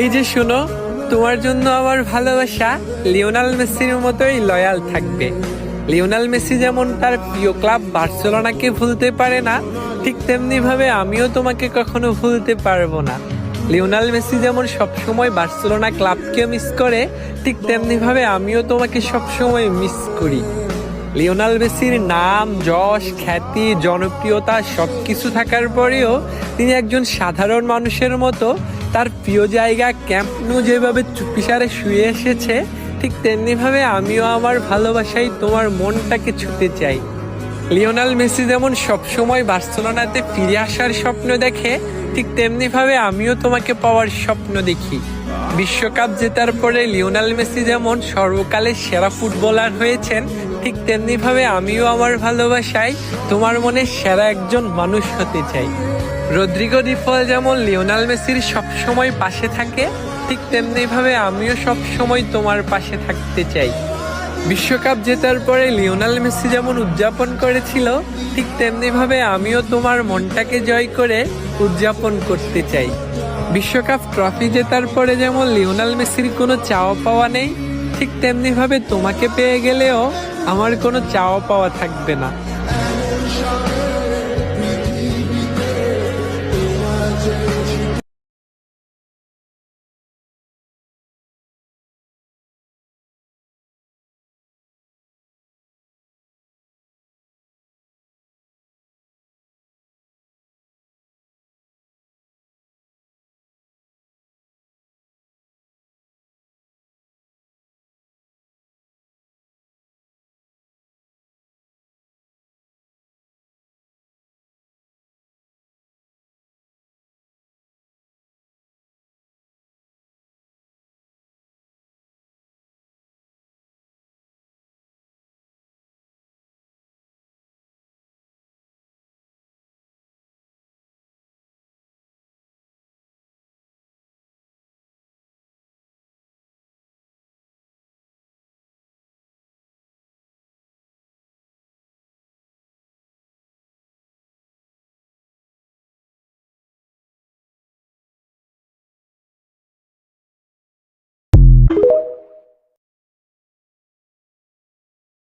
এই যে শোনো, তোমার জন্য আমার ভালোবাসা লিওনেল মেসির মতোই লয়াল থাকবে। লিওনেল মেসি যেমন তার প্রিয় ক্লাব বার্সেলোনাকে ভুলতে পারে না, ঠিক তেমনি ভাবে আমিও তোমাকে কখনো ভুলতে পারবো না। লিওনেল মেসি যেমন সবসময় বার্সেলোনা ক্লাবকে মিস করে, ঠিক তেমনি ভাবে আমিও তোমাকে সবসময় মিস করি। লিওনেল মেসির নাম, যশ, খ্যাতি, জনপ্রিয়তা সবকিছু থাকার পরেও তিনি একজন সাধারণ মানুষের মতো তার প্রিয় জায়গা ক্যাম্প নু যেভাবে চুপিসারে শুয়ে এসেছে, ঠিক তেমনিভাবে আমিও আমার ভালোবাসায় তোমার মনটাকে ছুঁতে চাই। লিওনেল মেসি যেমন সবসময় বার্সেলোনাতে ফিরে আসার স্বপ্ন দেখে, ঠিক তেমনিভাবে আমিও তোমাকে পাওয়ার স্বপ্ন দেখি। বিশ্বকাপ জেতার পরে লিওনেল মেসি যেমন সর্বকালের সেরা ফুটবলার হয়েছেন, ঠিক তেমনিভাবে আমিও আমার ভালোবাসায় তোমার মনে সেরা একজন মানুষ হতে চাই। রদ্রিগো ডি পল যেমন লিওনেল মেসির সবসময় পাশে থাকে, ঠিক তেমনিভাবে আমিও সবসময় তোমার পাশে থাকতে চাই। বিশ্বকাপ জেতার পরে লিওনেল মেসি যেমন উদযাপন করেছিল, ঠিক তেমনিভাবে আমিও তোমার মনটাকে জয় করে উদযাপন করতে চাই। বিশ্বকাপ ট্রফি জেতার পরে যেমন লিওনেল মেসির কোনো চাওয়া পাওয়া নেই, ঠিক তেমনিভাবে তোমাকে পেয়ে গেলেও আমার কোনো চাওয়া পাওয়া থাকবে না।